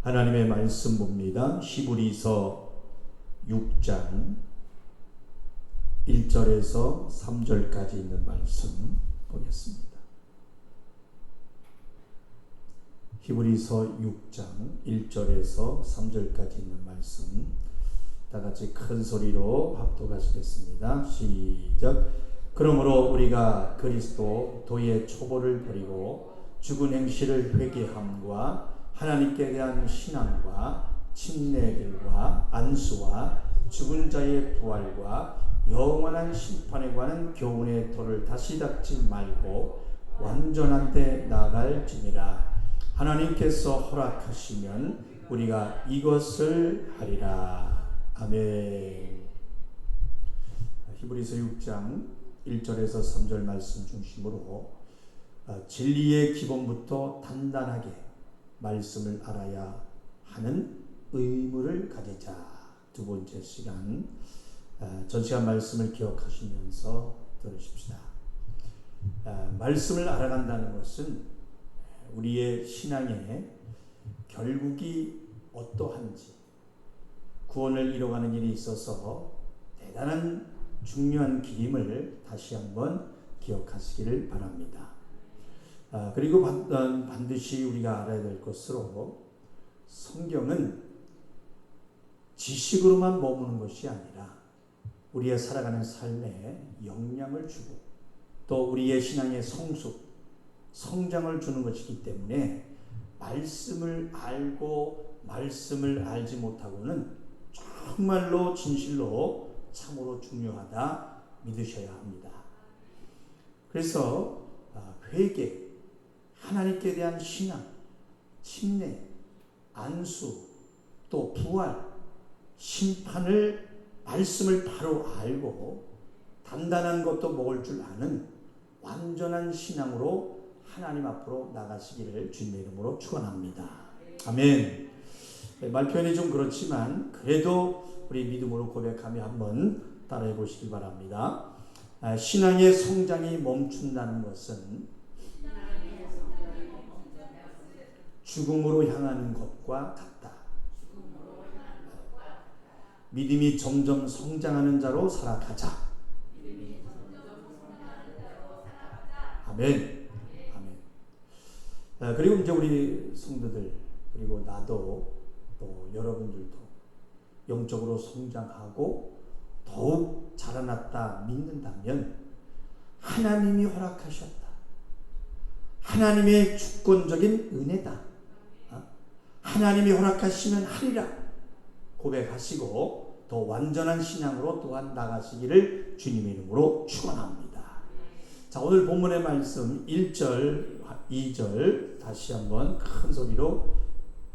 하나님의 말씀 봅니다. 히브리서 6장 1절에서 3절까지 있는 말씀 보겠습니다. 히브리서 6장 1절에서 3절까지 있는 말씀 다 같이 큰 소리로 합독하시겠습니다. 시작. 그러므로 우리가 그리스도 도의 초보를 버리고 죽은 행실을 회개함과 하나님께 대한 신앙과 침례들과 안수와 죽은 자의 부활과 영원한 심판에 관한 교훈의 도를 다시 닦지 말고 완전한 데 나아갈지니라. 하나님께서 허락하시면 우리가 이것을 하리라. 아멘. 히브리서 6장 1절에서 3절 말씀 중심으로 진리의 기본부터 단단하게 말씀을 알아야 하는 의무를 가지자. 두 번째 시간, 전 시간 말씀을 기억하시면서 들으십시다. 말씀을 알아간다는 것은 우리의 신앙의 결국이 어떠한지, 구원을 이뤄가는 일이 있어서 대단한 중요한 길임을 다시 한번 기억하시기를 바랍니다. 그리고 반드시 우리가 알아야 될 것으로, 성경은 지식으로만 머무는 것이 아니라 우리의 살아가는 삶에 영향을 주고 또 우리의 신앙의 성숙, 성장을 주는 것이기 때문에 말씀을 알고 말씀을 알지 못하고는 정말로 진실로 참으로 중요하다 믿으셔야 합니다. 그래서 회개, 하나님께 대한 신앙, 침례, 안수, 또 부활, 심판을, 말씀을 바로 알고 단단한 것도 먹을 줄 아는 완전한 신앙으로 하나님 앞으로 나가시기를 주님의 이름으로 축원합니다. 아멘. 말 표현이 좀 그렇지만 그래도 우리 믿음으로 고백하며 한번 따라해 보시기 바랍니다. 신앙의 성장이 멈춘다는 것은 죽음으로 향하는 것과 같다. 믿음이 점점 성장하는 자로 살아가자. 아멘. 아멘. 그리고 이제 우리 성도들, 그리고 나도 또 여러분들도 영적으로 성장하고 더욱 자라났다 믿는다면 하나님이 허락하셨다. 하나님의 주권적인 은혜다. 하나님이 허락하시면 하리라 고백하시고 더 완전한 신앙으로 또한 나가시기를 주님의 이름으로 축원합니다. 자, 오늘 본문의 말씀 1절, 2절 다시 한번 큰 소리로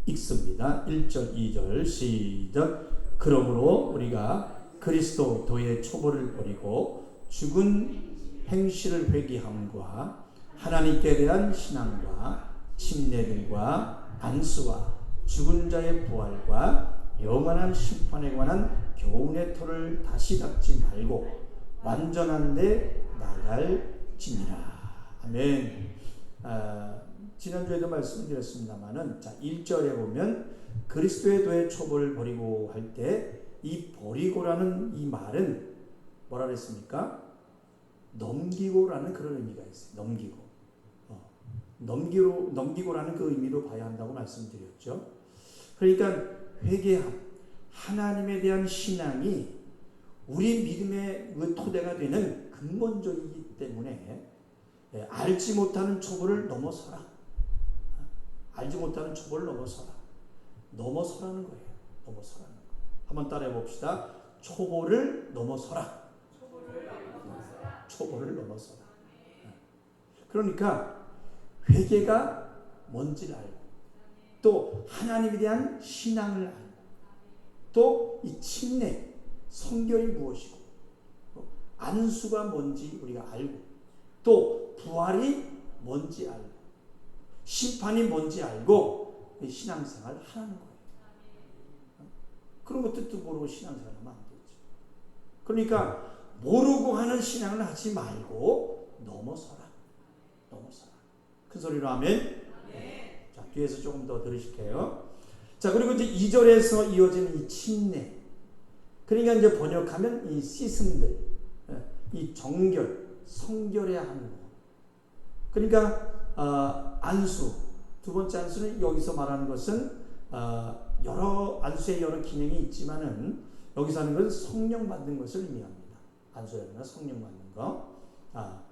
읽습니다. 1절, 2절 시작. 그러므로 우리가 그리스도 도의 초보를 버리고 죽은 행실을 회개함과 하나님께 대한 신앙과 침례들과 안수와 죽은 자의 부활과 영원한 심판에 관한 교훈의 토를 다시 닦지 말고 완전한 데 나갈지니라. 아멘. 지난주에도 말씀드렸습니다만은, 자, 1절에 보면 그리스도의 도의 초보를 버리고 할 때 이 버리고라는 이 말은 뭐라 그랬습니까? 넘기고라는 그런 의미가 있어요. 넘기고라는 그 의미로 봐야 한다고 말씀드렸죠. 그러니까 회개함, 하나님에 대한 신앙이 우리 믿음의 그 토대가 되는 근본적이기 때문에 알지 못하는 초보를 넘어서라. 알지 못하는 초보를 넘어서라는 거예요. 넘어서라는 거. 한번 따라해 봅시다. 초보를 넘어서라. 초보를 넘어서라. 그러니까 회개가 뭔지를 알고 또 하나님에 대한 신앙을 알고 또 이 침례, 성결이 무엇이고 안수가 뭔지 우리가 알고 또 부활이 뭔지 알고 심판이 뭔지 알고 신앙생활을 하라는 거예요. 그런 것도 모르고 신앙생활을 하면 안 되죠. 그러니까 모르고 하는 신앙을 하지 말고 넘어서라. 큰 소리로 아멘. 자, 뒤에서 조금 더 들으실게요. 자, 그리고 이제 2절에서 이어지는 이 침례. 그러니까 이제 번역하면 이 시승들, 이 정결, 성결해야 하는 것. 그러니까 안수, 두 번째 안수는 여기서 말하는 것은 여러 안수의 여러 기능이 있지만은 여기서 하는 것은 성령 받는 것을 의미합니다. 안수라는 성령 받는 거.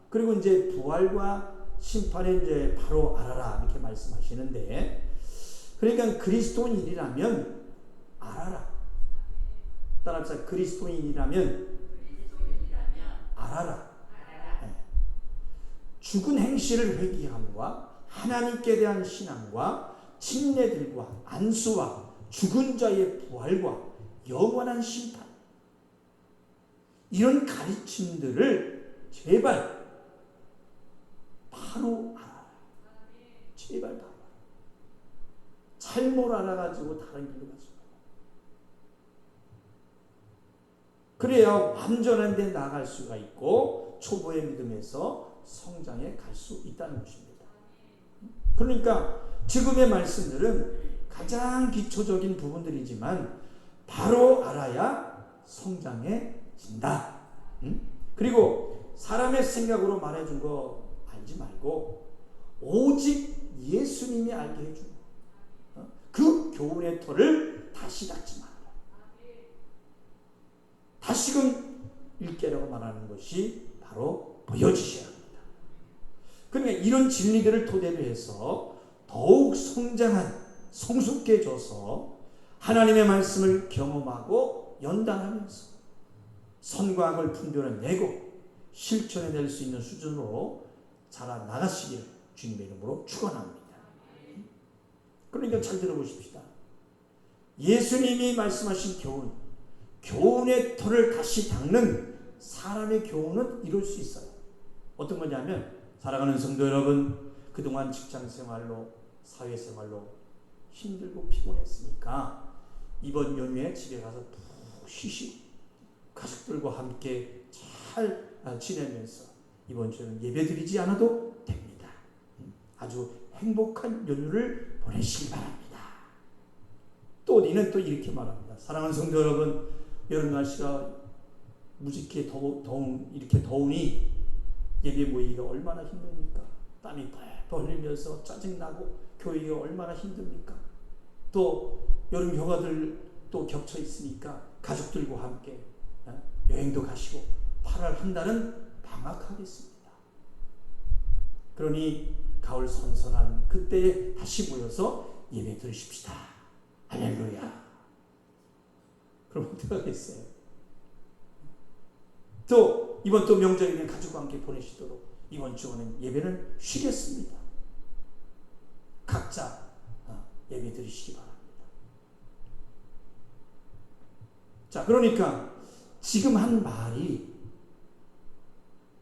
그리고 이제 부활과 심판에 이제 바로 알아라 이렇게 말씀하시는데, 그러니까 그리스도인이라면 알아라. 따라서 그리스도인이라면 알아라. 죽은 행실을 회개함과 하나님께 대한 신앙과 침례들과 안수와 죽은 자의 부활과 영원한 심판, 이런 가르침들을 제발 바로 알아라. 제발 바로 알아라. 잘못 알아가지고 다른 길로 가지 마. 그래야 완전한 데 나아갈 수가 있고 초보의 믿음에서 성장에 갈 수 있다는 것입니다. 그러니까 지금의 말씀들은 가장 기초적인 부분들이지만 바로 알아야 성장해진다. 그리고 사람의 생각으로 말해준 거 알지 말고 오직 예수님이 알게 해준 거. 그 교훈의 터를 다시 닫지 말아라. 다시금 읽게라고 말하는 것이 바로 보여지셔야 합니다. 그러니까 이런 진리들을 토대로 해서 더욱 성장한, 성숙해져서 하나님의 말씀을 경험하고 연단하면서 선과 악을 분별해내고 실천해낼 수 있는 수준으로 자라나가시기를 주님의 이름으로 축원합니다. 그러니까 잘 들어보십시다. 예수님이 말씀하신 교훈, 교훈의 터를 다시 닦는 사람의 교훈은 이룰 수 있어요. 어떤 거냐면, 사랑하는 성도 여러분, 그동안 직장생활로 사회생활로 힘들고 피곤했으니까 이번 연휴에 집에 가서 푹 쉬시고 가족들과 함께 잘 지내면서 이번 주에는 예배드리지 않아도 됩니다. 아주 행복한 연휴를 보내시기 바랍니다. 또 우리는 또 이렇게 말합니다. 사랑하는 성도 여러분, 여름 날씨가 무지개 이렇게 더우니 예배 모이기가 얼마나 힘듭니까? 땀이 펄펄 흘리면서 짜증나고 교회가 얼마나 힘듭니까? 또 여름 휴가들 또 겹쳐 있으니까 가족들과 함께 여행도 가시고 8월 한 달은 방학하겠습니다. 그러니 가을 선선한 그때에 다시 모여서 예배 드리십시다. 할렐루야. 그럼 어떻게 하겠어요? 또 이번 또 명절에는 가족과 함께 보내시도록 이번 주는 예배는 쉬겠습니다. 각자 예배 드리시기 바랍니다. 자, 그러니까 지금 한 말이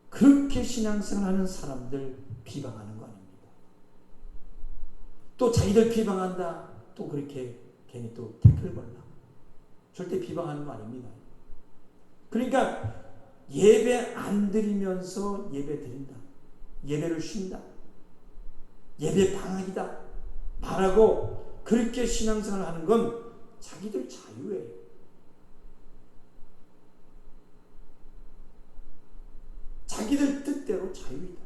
그렇게 신앙생활하는 사람들 비방하는 거 아닙니다. 또 자기들 비방한다, 또 그렇게 괜히 또 태클 걸라. 절대 비방하는 거 아닙니다. 그러니까 예배 안 드리면서 예배 드린다, 예배를 쉰다, 예배 방학이다 말하고 그렇게 신앙생활을 하는 건 자기들 자유예요. 자기들 뜻대로 자유이다.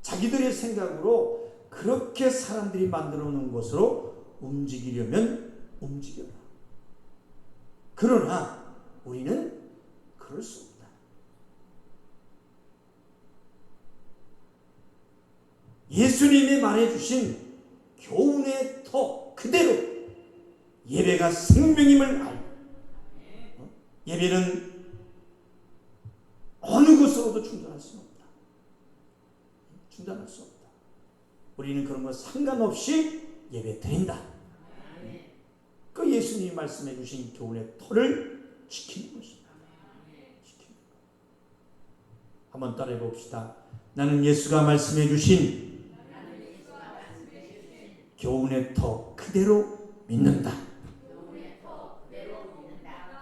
자기들의 생각으로 그렇게 사람들이 만들어 놓은 것으로 움직이려면 움직여라. 그러나 우리는 그럴 수 없다. 예수님이 말해주신 교훈의 터 그대로 예배가 생명임을 알고, 예배는 어느 것으로도 충전할 수 없다. 충전할 수 없다. 우리는 그런 것 상관없이 예배 드린다. 그 예수님이 말씀해 주신 교훈의 터를 지키는 것입니다. 한번 따라해 봅시다. 나는 예수가 말씀해 주신 교훈의 터 그대로 믿는다.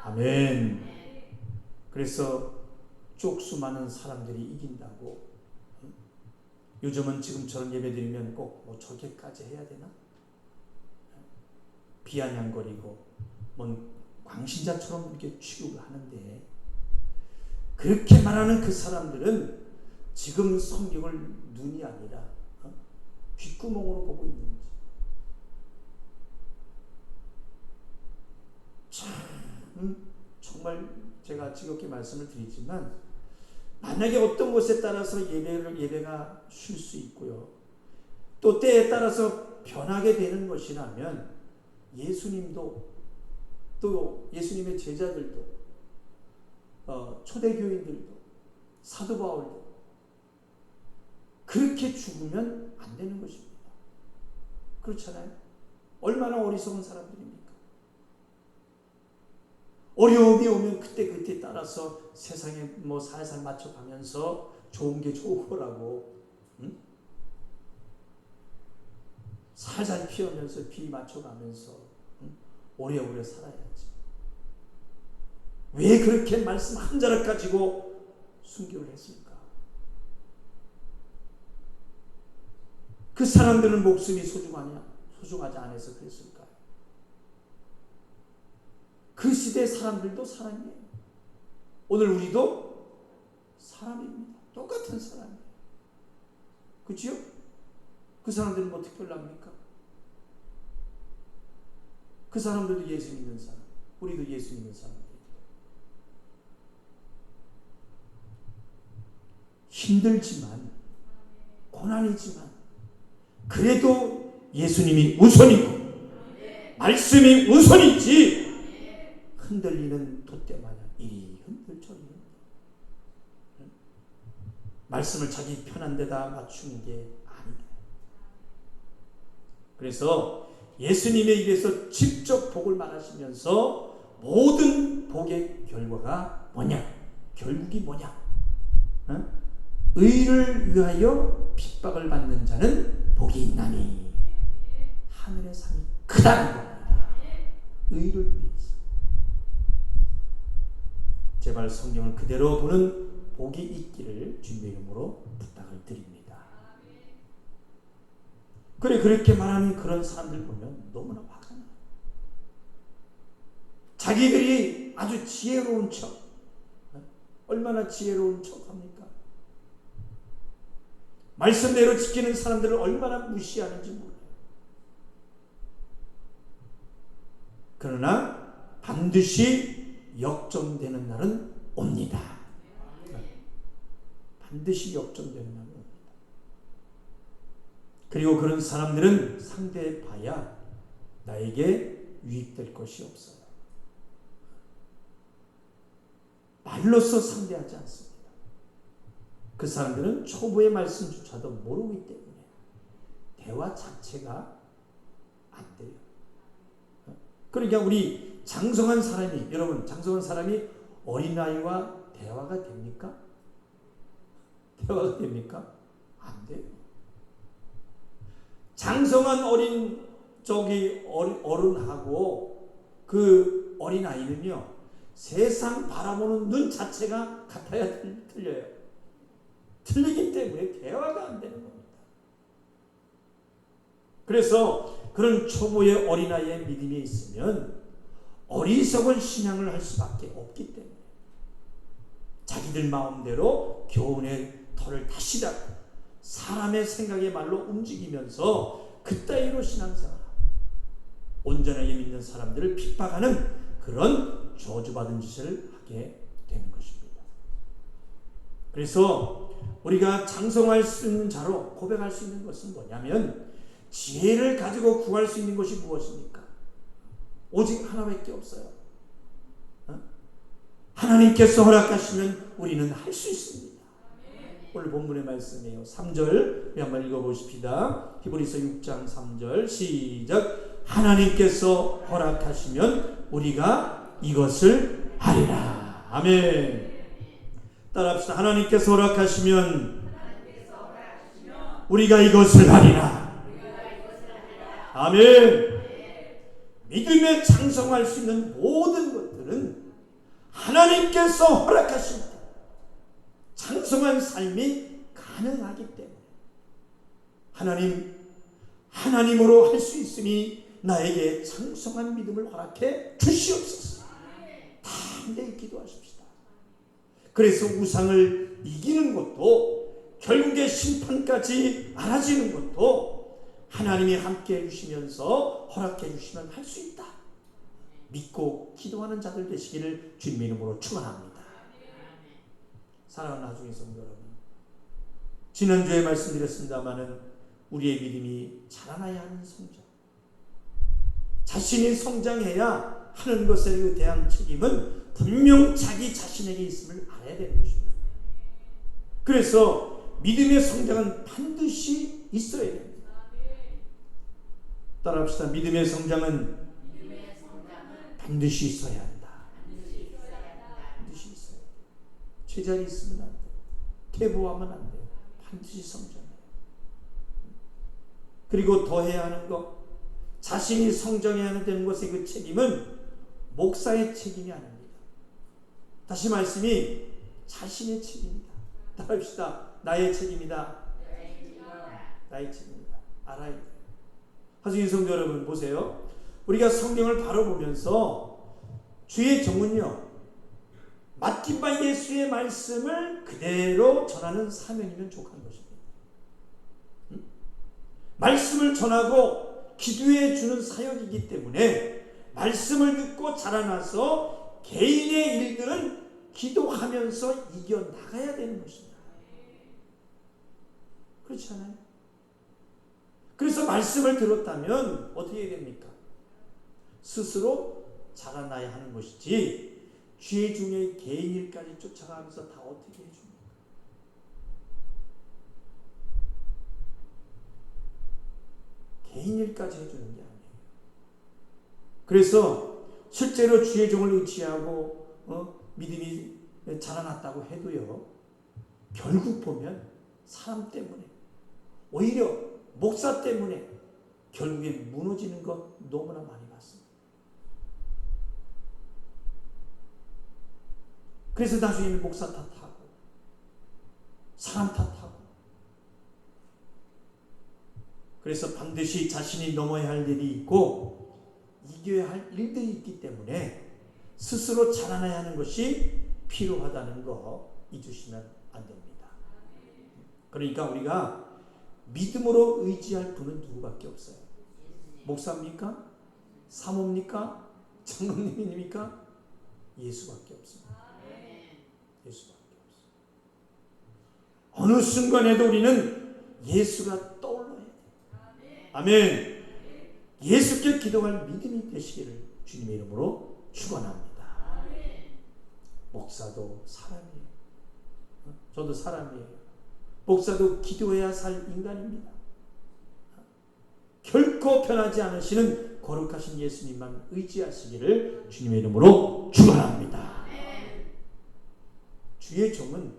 아멘. 그래서 쪽수 많은 사람들이 이긴다고, 요즘은 지금처럼 예배드리면 꼭 뭐 저렇게까지 해야 되나? 비아냥거리고 광신자처럼 이렇게 취급을 하는데, 그렇게 말하는 그 사람들은 지금 성경을 눈이 아니라 귓구멍으로 보고 있는 거지. 참 정말 제가 지겹게 말씀을 드리지만, 만약에 어떤 것에 따라서 예배가 쉴 수 있고요, 또 때에 따라서 변하게 되는 것이라면 예수님도, 또 예수님의 제자들도, 초대교인들도, 사도 바울도 그렇게 죽으면 안 되는 것입니다. 그렇잖아요? 얼마나 어리석은 사람들입니까? 어려움이 오면 그때 따라서 세상에 살살 맞춰가면서 좋은 게 좋은 거라고, 응? 살살 피우면서 비 맞춰가면서, 응? 오래오래 살아야지. 왜 그렇게 말씀 한 자락 가지고 순교를 했을까? 그 사람들은 목숨이 소중하지 않아서 그랬을까요? 그 시대 사람들도 사람이에요. 오늘 우리도 사람입니다. 똑같은 사람이에요. 그렇지요? 그 사람들은 뭐 특별합니까? 그 사람들도 예수 믿는 사람, 우리도 예수 믿는 사람들이에요. 힘들지만, 고난이지만, 그래도 예수님이 우선이고 말씀이 우선이지, 흔들리는 돛대 마냥 이리 흔들 저리 흔들, 말씀을 자기 편한 데다 맞추는 게 아니다. 그래서 예수님의 입에서 직접 복을 말하시면서 모든 복의 결과가 뭐냐? 결국이 뭐냐? 의를 위하여 핍박을 받는 자는 복이 있나니 하늘의 상이 크다는 겁니다. 의를 위해서. 제발 성경을 그대로 보는 복이 있기를 주님의 이름으로 부탁을 드립니다. 그렇게 말하는 그런 사람들 보면 너무나 화가 나요. 자기들이 아주 지혜로운 척, 얼마나 지혜로운 척합니까? 말씀대로 지키는 사람들을 얼마나 무시하는지 몰라요. 그러나 반드시 역전되는 날은 옵니다. 반드시 역전되는 날은 옵니다. 그리고 그런 사람들은 상대해 봐야 나에게 유익될 것이 없어요. 말로써 상대하지 않습니다. 그 사람들은 초보의 말씀조차도 모르기 때문에 대화 자체가 안 돼요. 그러니까 우리 장성한 사람이, 여러분 장성한 사람이 어린아이와 대화가 됩니까? 대화가 됩니까? 안 돼요. 장성한 어른하고 그 어린아이는요, 세상 바라보는 눈 자체가 같아야 틀려요. 틀리기 때문에 대화가 안 되는 겁니다. 그래서 그런 초보의 어린아이의 믿음이 있으면 어리석은 신앙을 할 수밖에 없기 때문에 자기들 마음대로 교훈의 털을 다시 닫고 사람의 생각의 말로 움직이면서 그따위로 신앙생활하고 온전하게 믿는 사람들을 핍박하는 그런 저주받은 짓을 하게 되는 것입니다. 그래서 우리가 장성할 수 있는 자로 고백할 수 있는 것은 뭐냐면, 지혜를 가지고 구할 수 있는 것이 무엇입니까? 오직 하나밖에 없어요. 하나님께서 허락하시면 우리는 할 수 있습니다. 오늘 본문의 말씀이에요. 3절 한번 읽어보십시다. 히브리서 6장 3절 시작. 하나님께서 허락하시면 우리가 이것을 하리라. 아멘. 따라합시다. 하나님께서 허락하시면 우리가 이것을 하리라. 아멘. 믿음에 장성할 수 있는 모든 것들은 하나님께서 허락하실 때 장성한 삶이 가능하기 때문에 하나님으로 할 수 있으니 나에게 장성한 믿음을 허락해 주시옵소서. 담대히 기도하십시다. 그래서 우상을 이기는 것도, 결국에 심판까지 알아지는 것도 하나님이 함께 해주시면서 허락해 주시면 할 수 있다. 믿고 기도하는 자들 되시기를 주님의 이름으로 축원합니다. 사랑하는 나중의 성도 여러분, 지난주에 말씀드렸습니다마는 우리의 믿음이 자라나야 하는 성장, 자신이 성장해야 하는 것에 대한 책임은 분명 자기 자신에게 있음을 알아야 되는 것입니다. 그래서 믿음의 성장은 반드시 있어야 됩니다. 따라합시다. 믿음의 성장은 반드시 있어야 한다. 반드시 있어야 돼. 제자리 있으면 안 돼. 퇴보하면 안 돼. 반드시 성장해. 그리고 더 해야 하는 것, 자신이 성장해야 되는 것의 그 책임은 목사의 책임이 아닙니다. 다시 말씀이 자신의 책임이다. 따라합시다. 나의 책임이다. 나의 책임이다. 알아야 돼. 하중인 성도 여러분, 보세요. 우리가 성경을 바로 보면서 주의 종은요, 맡긴 바 예수의 말씀을 그대로 전하는 사명이면 족한 것입니다. 말씀을 전하고 기도해 주는 사역이기 때문에 말씀을 듣고 자라나서 개인의 일들은 기도하면서 이겨나가야 되는 것입니다. 그렇지 않아요? 그래서 말씀을 들었다면 어떻게 됩니까? 스스로 자라나야 하는 것이지, 죄 중에 개인 일까지 쫓아가면서 다 어떻게 해줍니까? 개인 일까지 해주는 게 아니에요. 그래서 실제로 주의 종을 의지하고 믿음이 자라났다고 해도요, 결국 보면 사람 때문에, 오히려 목사 때문에 결국에 무너지는 것 너무나 많이 봤습니다. 그래서 나중에는 목사 탓하고 사람 탓하고, 그래서 반드시 자신이 넘어야 할 일이 있고 이겨야 할 일들이 있기 때문에 스스로 자라나야 하는 것이 필요하다는 거 잊으시면 안 됩니다. 그러니까 우리가 믿음으로 의지할 분은 누구밖에 없어요. 목사입니까? 사모입니까? 장로님입니까? 예수밖에 없습니다. 예수밖에 없어요. 어느 순간에도 우리는 예수가 떠올라야 돼요. 아멘. 예수께 기도할 믿음이 되시기를 주님의 이름으로 축원합니다. 목사도 사람이에요. 저도 사람이에요. 목사도 기도해야 살 인간입니다. 결코 변하지 않으시는 거룩하신 예수님만 의지하시기를 주님의 이름으로 축원합니다. 주의 종은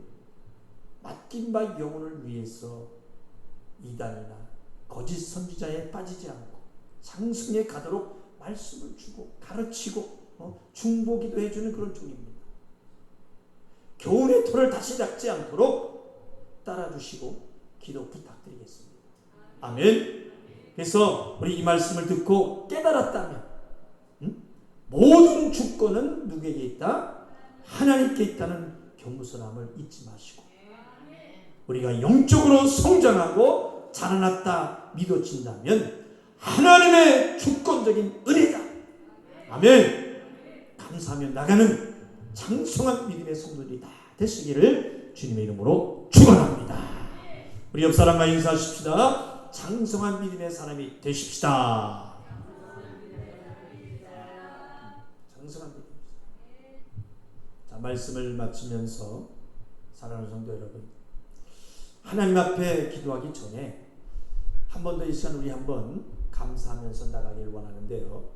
맡긴 바 영혼을 위해서 이단이나 거짓 선지자에 빠지지 않고 장성에 가도록 말씀을 주고 가르치고 중보기도 해주는 그런 종입니다. 교훈의 토를 다시 닦지 않도록 따라주시고 기도 부탁드리겠습니다. 아멘. 그래서 우리 이 말씀을 듣고 깨달았다면 모든 주권은 누구에게 있다? 하나님께 있다는 겸손함을 잊지 마시고, 우리가 영적으로 성장하고 자라났다 믿어진다면 하나님의 주권적인 은혜다. 아멘. 감사하며 나가는 장성한 믿음의 성도들이 다 되시기를 주님의 이름으로 축원합니다. 우리 옆 사람과 인사하십시다. 장성한 믿음의 사람이 되십시다. 장성한 믿음. 자, 말씀을 마치면서 사랑하는 성도 여러분, 하나님 앞에 기도하기 전에 한 번 더 이 시간 우리 한번 감사하면서 나가길 원하는데요.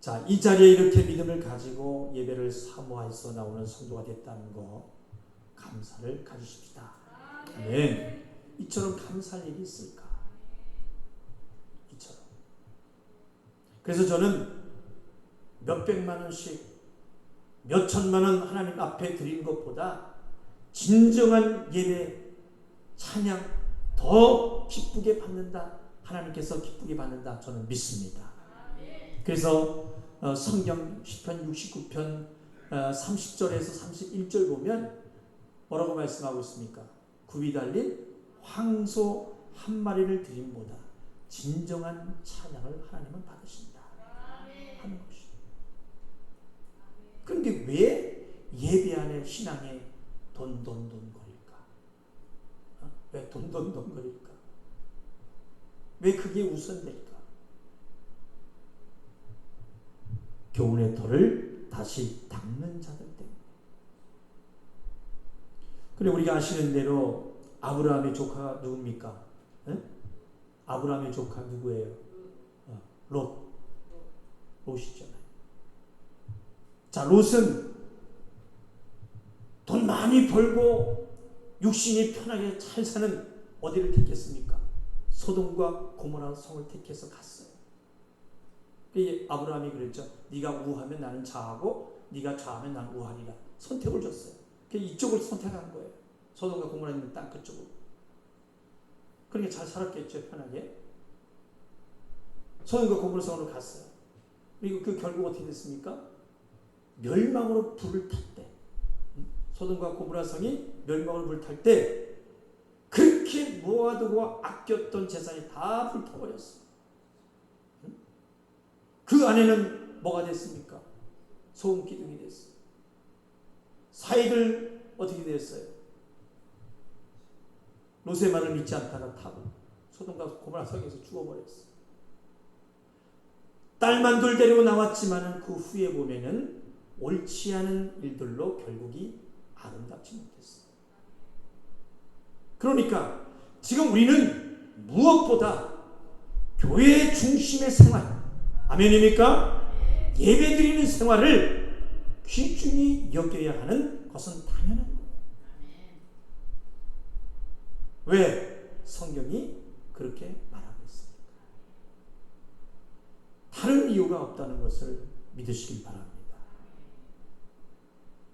자, 이 자리에 이렇게 믿음을 가지고 예배를 사모해서 나오는 성도가 됐다는 거 감사를 가지십시다. 아멘. 이처럼 감사할 일이 있을까? 이처럼. 그래서 저는 몇백만 원씩, 몇천만 원 하나님 앞에 드린 것보다 진정한 예배, 찬양 더 기쁘게 받는다 하나님께서 기쁘게 받는다 저는 믿습니다. 그래서 성경 시편 69편 30절에서 31절 보면 뭐라고 말씀하고 있습니까? 굽이 달린 황소 한 마리를 드림보다 진정한 찬양을 하나님은 받으신다 하는 것이죠. 그런데 왜 예배 안에 신앙에 돈돈돈거릴까? 왜 돈돈돈거릴까? 왜 그게 우선될까? 교훈의 터를 다시 닦는 자들 때문에. 그래 우리가 아시는 대로 아브라함의 조카가 누굽니까? 네? 아브라함의 조카 누구예요? 롯이잖아요. 자, 롯은 돈 많이 벌고 육신이 편하게 잘 사는 어디를 택했습니까? 소돔과 고모라 성을 택해서 갔어요. 아브라함이 그랬죠. 네가 우하면 나는 좌하고 네가 좌하면 나는 우하리라. 선택을 줬어요. 이쪽을 선택한 거예요. 소돔과 고모라 있는 땅 그쪽으로. 그러니까 잘 살았겠죠. 편하게. 소돔과 고모라 성으로 갔어요. 그리고 그 결국 어떻게 됐습니까? 멸망으로 불을 탔대. 소돔과 고모라 성이 멸망으로 불을 탈 때 그렇게 모아두고 아꼈던 재산이 다 불타버렸어. 그 안에는 뭐가 됐습니까? 소금 기둥이 됐어요. 사이들 어떻게 됐어요? 롯의 말을 믿지 않다가 타고 소돔과 고모라 성에서 죽어버렸어요. 딸만 둘 데리고 나왔지만 그 후에 보면은 옳지 않은 일들로 결국이 아름답지 못했어요. 그러니까 지금 우리는 무엇보다 교회 중심의 생활, 아멘입니까? 예배드리는 생활을 귀중히 여겨야 하는 것은 당연한 거예요. 왜? 성경이 그렇게 말하고 있습니다. 다른 이유가 없다는 것을 믿으시길 바랍니다.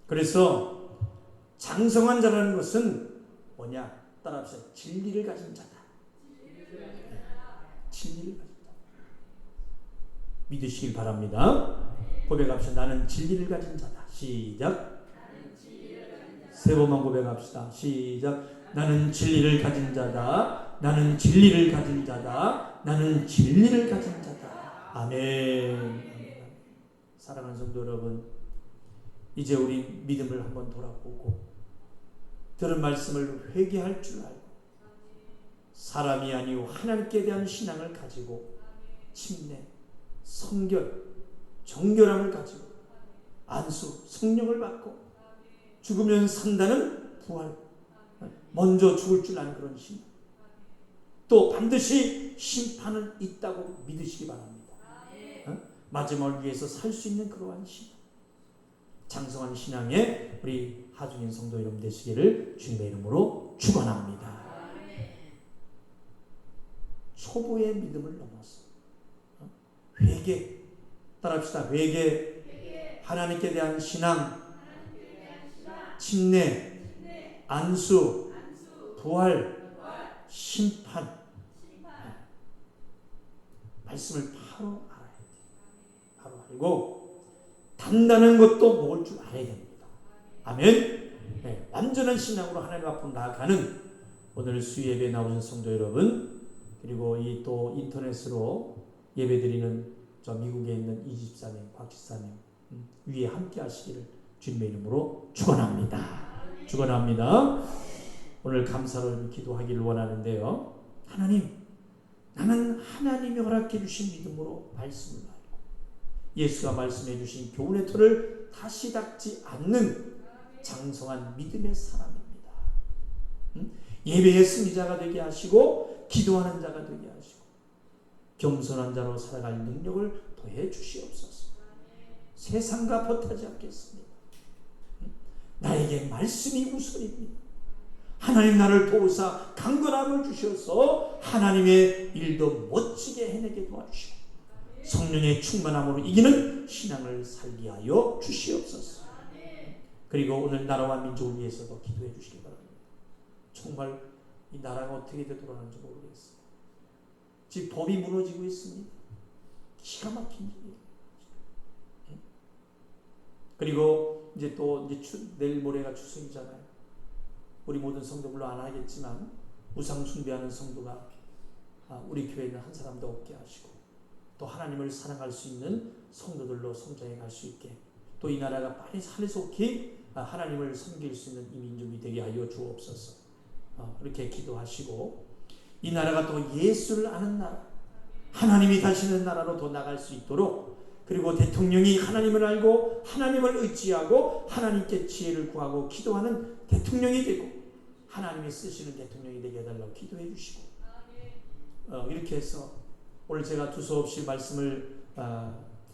그래서 장성한 자라는 것은 뭐냐? 따라합시다. 진리를 가진 자다. 진리를 가진 자다. 믿으시길 바랍니다. 고백합시다. 나는 진리를 가진 자다. 시작. 세 번만 고백합시다. 시작. 나는 진리를 가진 자다. 나는 진리를 가진 자다. 나는 진리를 가진 자다. 아멘. 사랑하는 성도 여러분, 이제 우리 믿음을 한번 돌아보고 들은 말씀을 회개할 줄 알고 사람이 아니오 하나님께 대한 신앙을 가지고 침례, 성결, 정결함을 가지고 안수, 성령을 받고 죽으면 산다는 부활, 먼저 죽을 줄 아는 그런 신앙, 또 반드시 심판은 있다고 믿으시기 바랍니다. 마지막을 위해서 살 수 있는 그러한 신앙, 장성한 신앙에 우리 하중인 성도 여러분 되시기를 주님의 이름으로 축원합니다. 초보의 믿음을 넘어서 회개, 따라합시다. 회개, 하나님께 대한 신앙, 침례, 안수, 부활, 심판, 말씀을 바로 알아야 돼요. 바로 알고 단단한 것도 먹을 줄 알아야 됩니다. 아멘. 네, 완전한 신앙으로 하나님 앞으로 나아가는 오늘 수예배에 나오신 성도 여러분, 그리고 이 또 인터넷으로 예배드리는 저 미국에 있는 이집사님, 곽집사님 위에 함께 하시기를 주님의 이름으로 축원합니다. 축원합니다. 오늘 감사로 기도하기를 원하는데요. 하나님, 나는 하나님이 허락해 주신 믿음으로 말씀을 알고 예수가 말씀해 주신 교훈의 틀을 다시 닦지 않는 장성한 믿음의 사람입니다. 예배의 승리자가 되게 하시고 기도하는 자가 되게 하시고 겸손한 자로 살아갈 능력을 더해 주시옵소서. 세상과 버타지 않겠습니다. 나에게 말씀이 우선입니다. 하나님 나를 도우사 강건함을 주셔서 하나님의 일도 멋지게 해내게 도와주시고 성령의 충만함으로 이기는 신앙을 살게 하여 주시옵소서. 그리고 오늘 나라와 민족을 위해서도 기도해 주시기 바랍니다. 정말 이 나라가 어떻게 되돌아가는지 모르겠어요. 지금 법이 무너지고 있습니다. 기가 막힌 일이에요. 그리고 이제 또 내일 모레가 추석이잖아요. 우리 모든 성도 물론 안 하겠지만 우상 숭배하는 성도가 우리 교회는 한 사람도 없게 하시고 또 하나님을 사랑할 수 있는 성도들로 성장해 갈 수 있게 또 이 나라가 빨리 산속히 하나님을 섬길 수 있는 이 민족이 되게 하여 주옵소서. 그렇게 기도하시고 이 나라가 또 예수를 아는 나라, 하나님이 가시는 나라로 더 나갈 수 있도록, 그리고 대통령이 하나님을 알고 하나님을 의지하고 하나님께 지혜를 구하고 기도하는 대통령이 되고 하나님이 쓰시는 대통령이 되게 해달라고 기도해 주시고, 이렇게 해서 오늘 제가 두서없이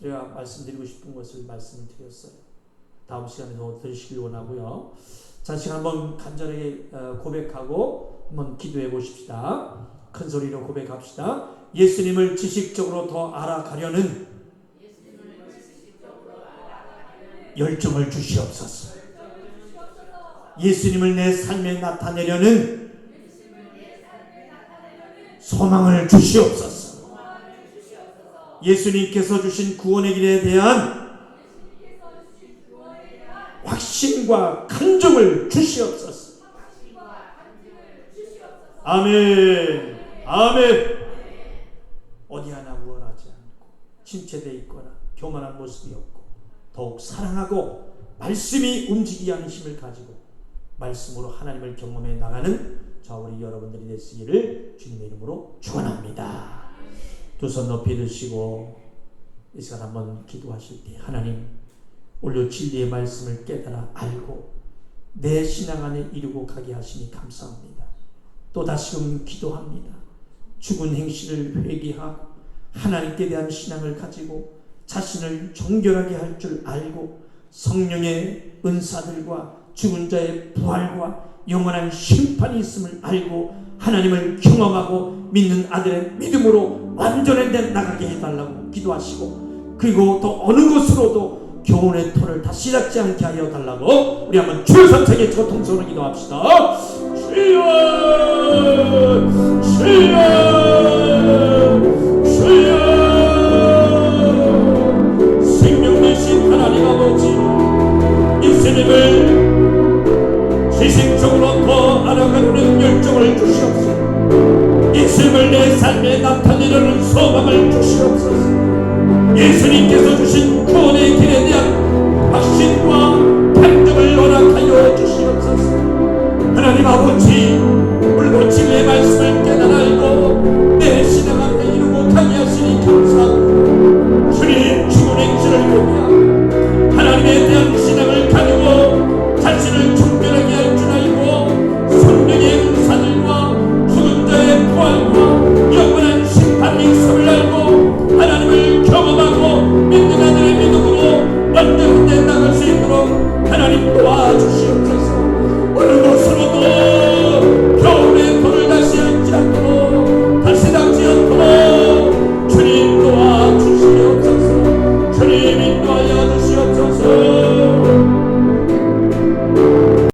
제가 말씀드리고 싶은 것을 말씀을 드렸어요. 다음 시간에도 들으시길 원하고요. 자, 지금 한번 간절하게 고백하고 한번 기도해 보십시다. 큰 소리로 고백합시다. 예수님을 지식적으로 더 알아가려는 열정을 주시옵소서. 예수님을 내 삶에 나타내려는 소망을 주시옵소서. 예수님께서 주신 구원의 길에 대한 확신과 간증을 주시옵소서. 아멘. 아멘. 어디 하나 우월하지 않고 침체되어 있거나 교만한 모습이 없고 더욱 사랑하고 말씀이 움직이게 하는 힘을 가지고 말씀으로 하나님을 경험해 나가는 우리 여러분들이 되시기를 주님의 이름으로 축원합니다. 두 손 높이 드시고 이 시간 한번 기도하실 때, 하나님 오늘 진리의 말씀을 깨달아 알고 내 신앙 안에 이루고 가게 하시니 감사합니다. 또 다시금 기도합니다. 죽은 행실을 회개하고 하나님께 대한 신앙을 가지고 자신을 정결하게 할 줄 알고 성령의 은사들과 죽은 자의 부활과 영원한 심판이 있음을 알고 하나님을 경험하고 믿는 아들의 믿음으로 완전히 나가게 해달라고 기도하시고, 그리고 또 어느 것으로도 교훈의 터를 다시 닫지 않게 하여 달라고 우리 한번 주를 삼창에 통성으로 기도합시다. 주여 주여 주여. 생명 되신 하나님 아버지, 예수님을 지식적으로 더 알아가려는 열정을 주시옵소서. 예수님을 내 삶에 나타내려는 소망을 주시옵소서. 예수님께서 주신 구원의 길에 대한 확신과 간증을 허락하여 주시옵소서. 하나님 아버지,